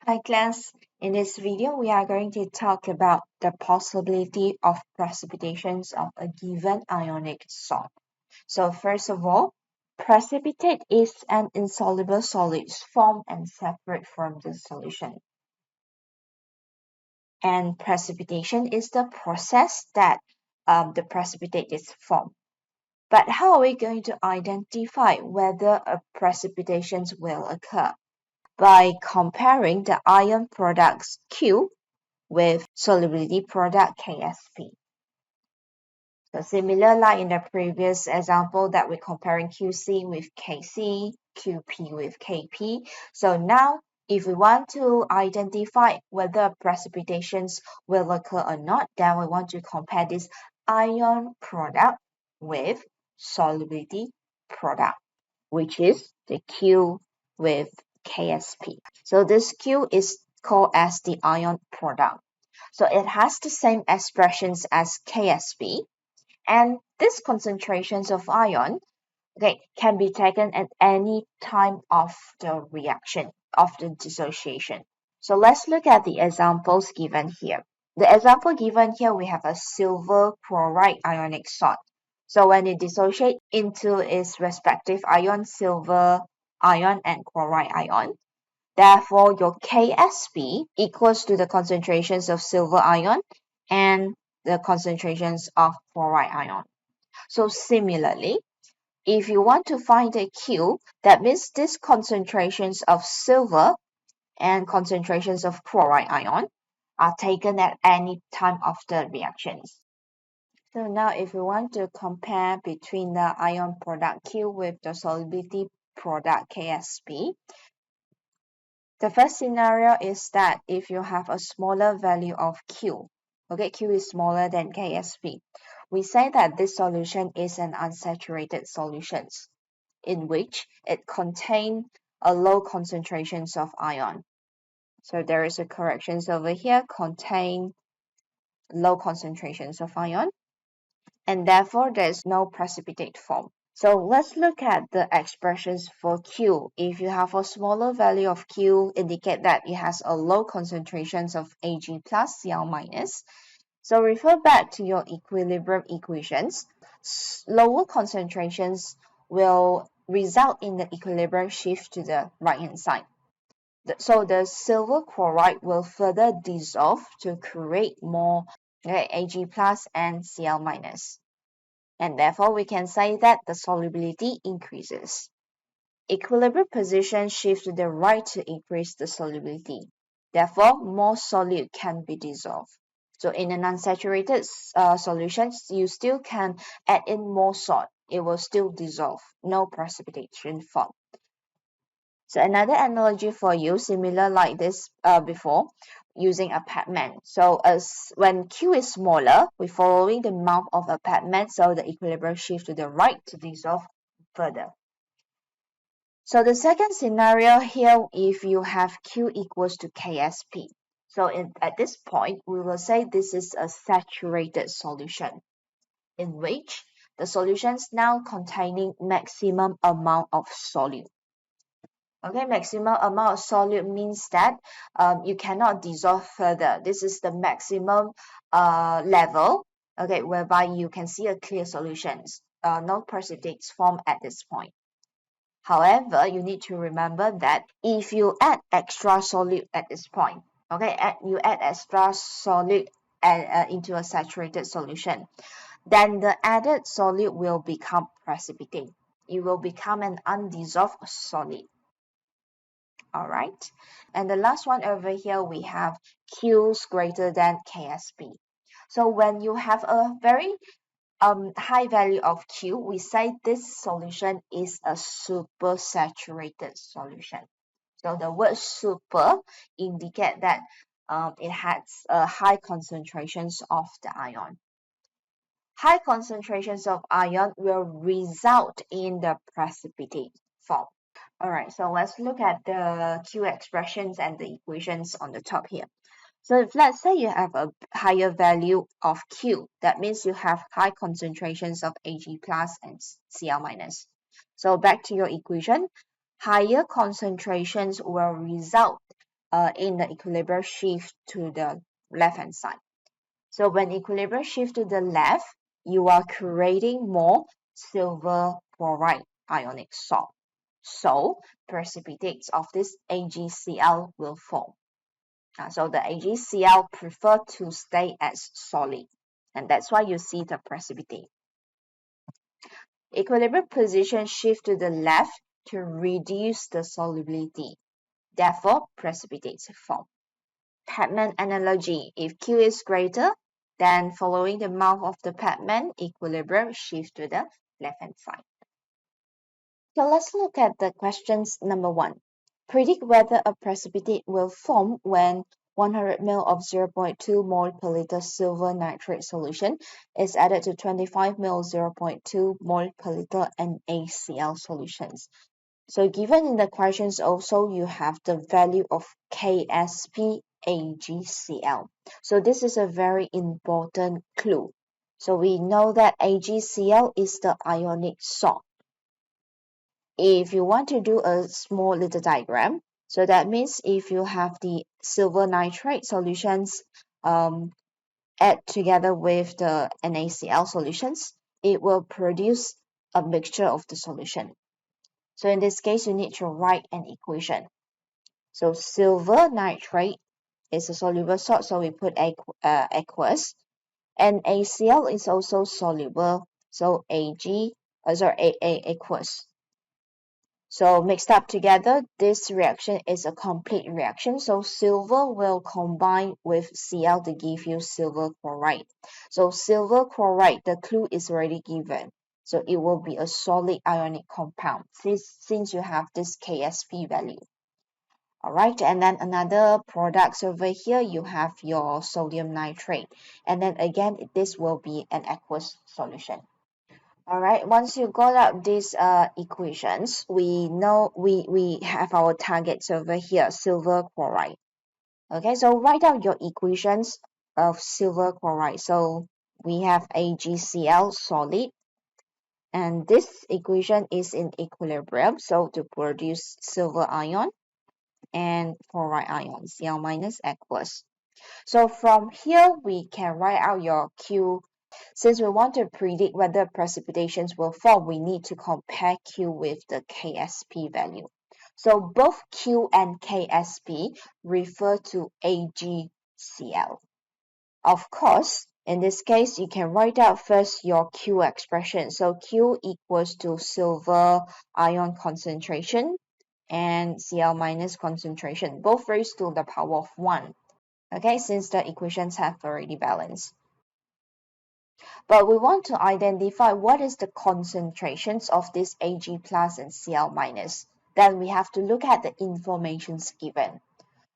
Hi class, in this video we are going to talk about the possibility of precipitations of a given ionic salt. So first of all, precipitate is an insoluble solid formed and separate from the solution. And precipitation is the process that the precipitate is formed. But how are we going to identify whether a precipitation will occur? By comparing the ion products Q with solubility product KSP. So similar like in the previous example that we're comparing QC with KC, QP with KP. So now if we want to identify whether precipitations will occur or not, then we want to compare this ion product with solubility product, which is the Q with KSP. So this Q is called as the ion product. So it has the same expressions as KSP, and these concentrations of ion can be taken at any time of the reaction, of the dissociation. So let's look at the examples given here. The example given here, we have a silver chloride ionic salt. So when it dissociates into its respective ion, silver ion and chloride ion, therefore your KSP equals to the concentrations of silver ion and the concentrations of chloride ion. So similarly, if you want to find the Q, that means these concentrations of silver and concentrations of chloride ion are taken at any time of the reactions. So now if we want to compare between the ion product Q with the solubility product KSP, the first scenario is that if you have a smaller value of Q, Q is smaller than KSP, we say that this solution is an unsaturated solution in which it contains a low concentrations of ion. So there is a corrections over here, contain low concentrations of ion, and therefore there is no precipitate form. So let's look at the expressions for Q. If you have a smaller value of Q, indicate that it has a low concentrations of Ag plus Cl minus. So refer back to your equilibrium equations. Lower concentrations will result in the equilibrium shift to the right-hand side. So the silver chloride will further dissolve to create more Ag plus and Cl minus. And therefore, we can say that the solubility increases. Equilibrium position shifts to the right to increase the solubility. Therefore, more solute can be dissolved. So in an unsaturated solution, you still can add in more salt. It will still dissolve, no precipitation form. So another analogy for you, similar like this before, using a padman. So as when Q is smaller, we're following the mouth of a padman, so the equilibrium shifts to the right to dissolve further. So the second scenario here, if you have Q equals to KSP. So at this point, we will say this is a saturated solution in which the solution is now containing maximum amount of solute. Maximum amount of solute means that you cannot dissolve further. This is the maximum level, whereby you can see a clear solutions. No precipitates form at this point. However, you need to remember that if you add extra solute at this point, you add extra solute into a saturated solution, then the added solute will become precipitate. It will become an undissolved solid. All right, and the last one over here, we have Q's greater than KSP. So when you have a very high value of Q, we say this solution is a supersaturated solution. So the word super indicate that it has high concentrations of the ion. High concentrations of ion will result in the precipitate form. Alright, so let's look at the Q expressions and the equations on the top here. So if let's say you have a higher value of Q, that means you have high concentrations of Ag plus and Cl minus. So back to your equation, higher concentrations will result in the equilibrium shift to the left hand side. So when equilibrium shift to the left, you are creating more silver chloride ionic salt. So precipitates of this AgCl will form. So the AgCl prefer to stay as solid, and that's why you see the precipitate. Equilibrium position shift to the left to reduce the solubility. Therefore, precipitates form. Padman analogy. If Q is greater, then following the mouth of the Padman, equilibrium shift to the left-hand side. So let's look at the questions number 1. Predict whether a precipitate will form when 100 ml of 0.2 mol per liter silver nitrate solution is added to 25 ml 0.2 mol per liter NaCl solutions. So given in the questions also, you have the value of KSP AgCl. So this is a very important clue. So we know that AgCl is the ionic salt. If you want to do a small little diagram, so that means if you have the silver nitrate solutions add together with the NaCl solutions, it will produce a mixture of the solution. So in this case, you need to write an equation. So silver nitrate is a soluble salt, so we put aqueous. And ACl is also soluble, so aqueous. So mixed up together, this reaction is a complete reaction. So silver will combine with Cl to give you silver chloride. So silver chloride, the clue is already given. So it will be a solid ionic compound since you have this KSP value. Alright, and then another products over here, you have your sodium nitrate. And then again, this will be an aqueous solution. Alright, once you got out these equations, we know we have our targets over here, silver chloride. Okay, so write out your equations of silver chloride. So we have AgCl solid, and this equation is in equilibrium, so to produce silver ion and chloride ion, Cl minus aqueous. So from here, we can write out your Q. Since we want to predict whether precipitations will form, we need to compare Q with the KSP value. So both Q and KSP refer to AgCl. Of course, in this case, you can write out first your Q expression. So Q equals to silver ion concentration and Cl minus concentration, both raised to the power of 1. Okay, since the equations have already balanced. But we want to identify what is the concentrations of this Ag plus and Cl minus. Then we have to look at the informations given.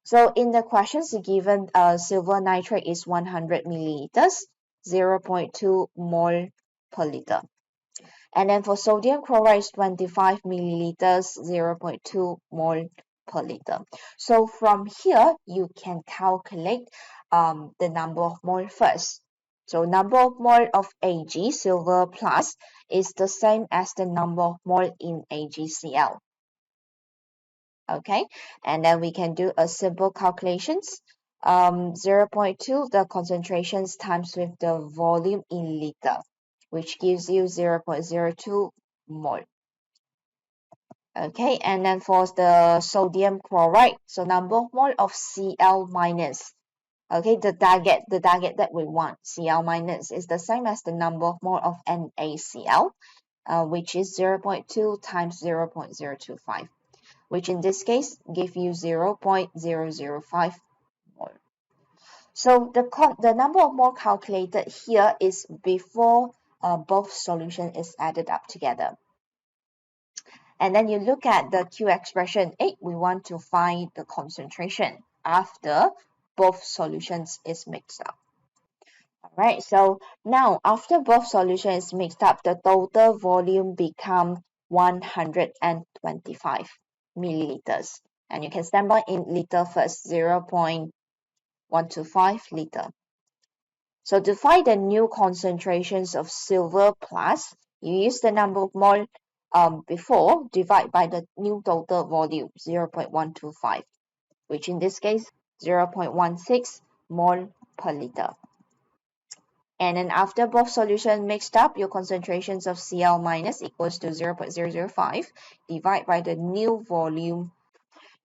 So in the questions given, silver nitrate is 100 milliliters, 0.2 mol per liter. And then for sodium chloride is 25 milliliters, 0.2 mol per liter. So from here, you can calculate the number of mole first. So number of mole of Ag, silver plus, is the same as the number of mole in AgCl. Okay, and then we can do a simple calculations. 0.2, the concentrations times with the volume in liter, which gives you 0.02 mole. Okay, and then for the sodium chloride, so number of mole of Cl minus. Okay, the target that we want, Cl minus, is the same as the number of mole of NaCl, which is 0.2 times 0.025, which in this case give you 0.005 mole. So the number of mole calculated here is before both solution is added up together. And then you look at the Q expression 8, we want to find the concentration after both solutions is mixed up. Alright, so now after both solutions is mixed up, the total volume become 125 milliliters. And you can stand by in liter first, 0.125 liter. So to find the new concentrations of silver plus, you use the number of mole before, divide by the new total volume, 0.125. which in this case 0.16 mole per liter. And then after both solutions mixed up, your concentrations of Cl minus equals to 0.005 divided by the new volume,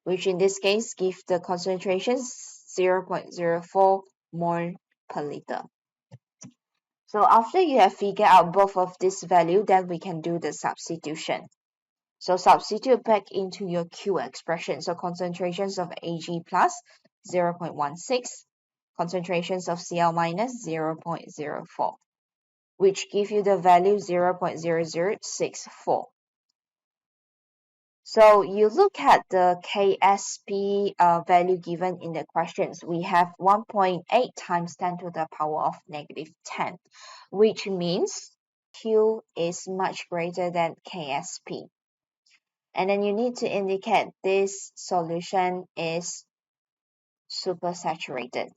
which in this case gives the concentrations 0.04 mole per liter. So after you have figured out both of this value, then we can do the substitution. So substitute back into your Q expression. So concentrations of Ag plus 0.16, concentrations of Cl minus 0.04, which give you the value 0.0064. So you look at the KSP value given in the questions. We have 1.8 times 10 to the power of negative 10, which means Q is much greater than KSP. And then you need to indicate this solution is supersaturated,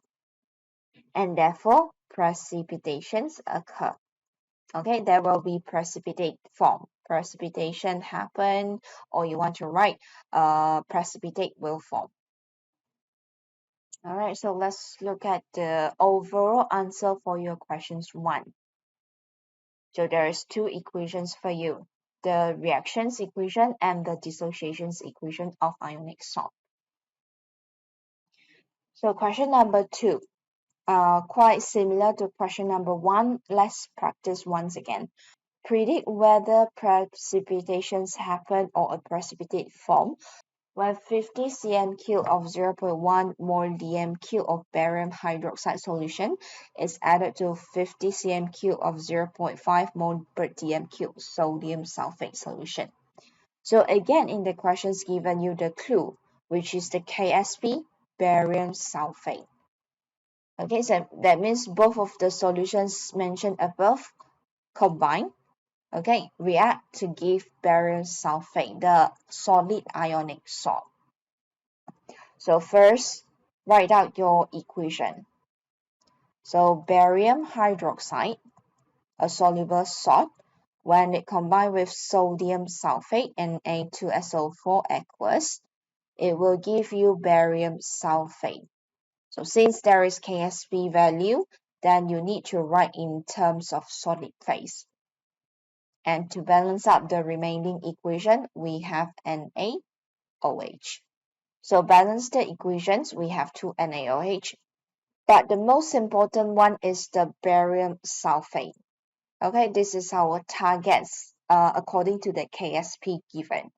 and therefore precipitations occur. Okay, there will be precipitate form. Precipitation happen, or you want to write precipitate will form. All right, so let's look at the overall answer for your questions 1. So there's 2 equations for you, the reactions equation and the dissociations equation of ionic salt. So question number 2, quite similar to question number 1. Let's practice once again. Predict whether precipitations happen or a precipitate form when 50 cm³ of 0.1 mole dm³ of barium hydroxide solution is added to 50 cm³ of 0.5 mole per dm³ sodium sulfate solution. So again, in the questions given you the clue, which is the KSP, barium sulfate. Okay, so that means both of the solutions mentioned above combine, okay, react to give barium sulfate, the solid ionic salt. So first, write out your equation. So barium hydroxide, a soluble salt, when it combined with sodium sulfate and Na2SO4 aqueous, it will give you barium sulfate. So since there is KSP value, then you need to write in terms of solid phase. And to balance up the remaining equation, we have NaOH. So balance the equations, we have 2 NaOH. But the most important one is the barium sulfate. Okay, this is our targets according to the KSP given.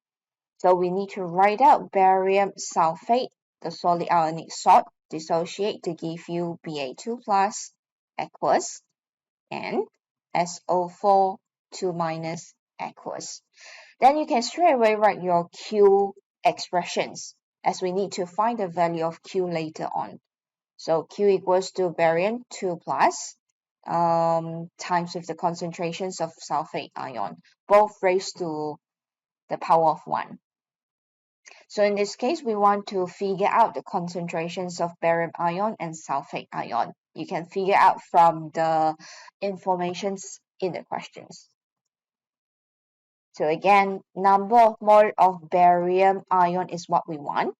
So we need to write out barium sulfate, the solid ionic salt, dissociate to give you Ba2 plus aqueous and SO4 2 minus aqueous. Then you can straight away write your Q expressions, as we need to find the value of Q later on. So Q equals to barium 2 plus times with the concentrations of sulfate ion, both raised to the power of 1. So in this case, we want to figure out the concentrations of barium ion and sulfate ion. You can figure out from the informations in the questions. So again, number of mole of barium ion is what we want.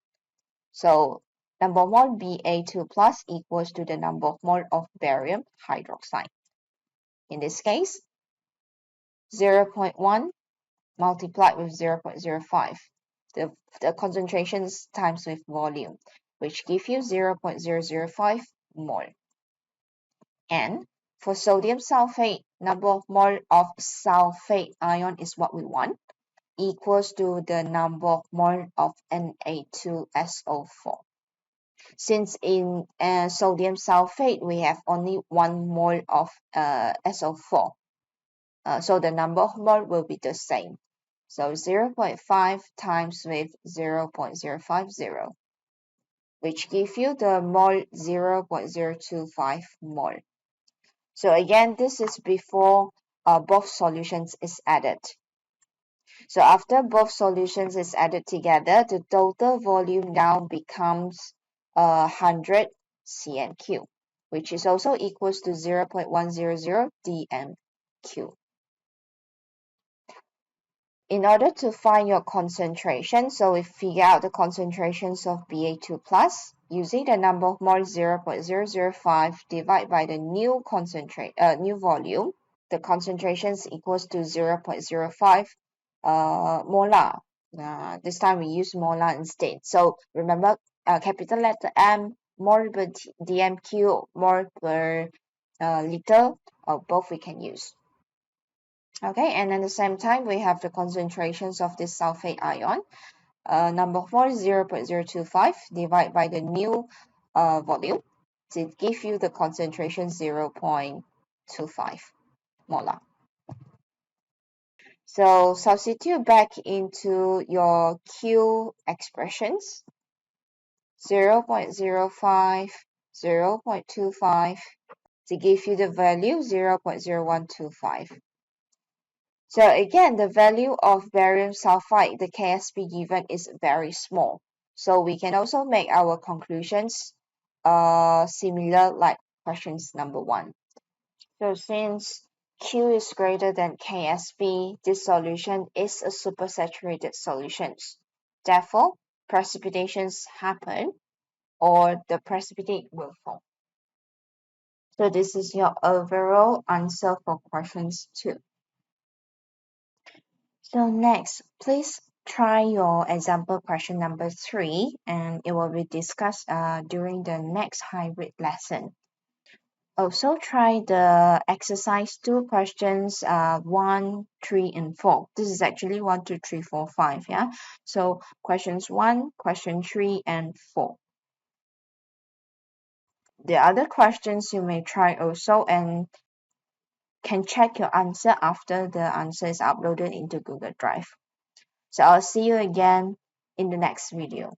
So number of mole Ba2 plus equals to the number of mole of barium hydroxide. In this case, 0.1 multiplied with 0.05. The concentrations times with volume, which give you 0.005 mole. And for sodium sulfate, number of mole of sulfate ion is what we want, equals to the number of mole of Na2SO4. Since in sodium sulfate, we have only 1 mole of SO4, so the number of mole will be the same. So 0.5 times with 0.050, which give you the mole 0.025 mole. So again, this is before both solutions is added. So after both solutions is added together, the total volume now becomes 100 cm³, which is also equals to 0.100 dm³. in order to find your concentration, so we figure out the concentrations of Ba2 plus using the number of moles 0.005 divided by the new volume. The concentrations equals to 0.05 molar. This time we use molar instead. So remember, capital letter M, mole per dm3, mole per liter, or both we can use. Okay, and at the same time, we have the concentrations of this sulfate ion. Number 4 is 0.025 divided by the new volume. So it gives you the concentration 0.25 molar. So substitute back into your Q expressions. 0.05, 0.25 to give you the value 0.0125. So again, the value of barium sulfide, the Ksp given is very small. So we can also make our conclusions similar like questions number 1. So since Q is greater than Ksp, this solution is a supersaturated solution. Therefore, precipitations happen or the precipitate will form. So this is your overall answer for questions 2. So next, please try your example question number 3 and it will be discussed during the next hybrid lesson. Also try the exercise 2 questions 1, 3, and 4. This is actually 1, 2, 3, 4, 5. Yeah. So questions 1, question 3, and 4. The other questions you may try also and can check your answer after the answer is uploaded into Google Drive. So I'll see you again in the next video.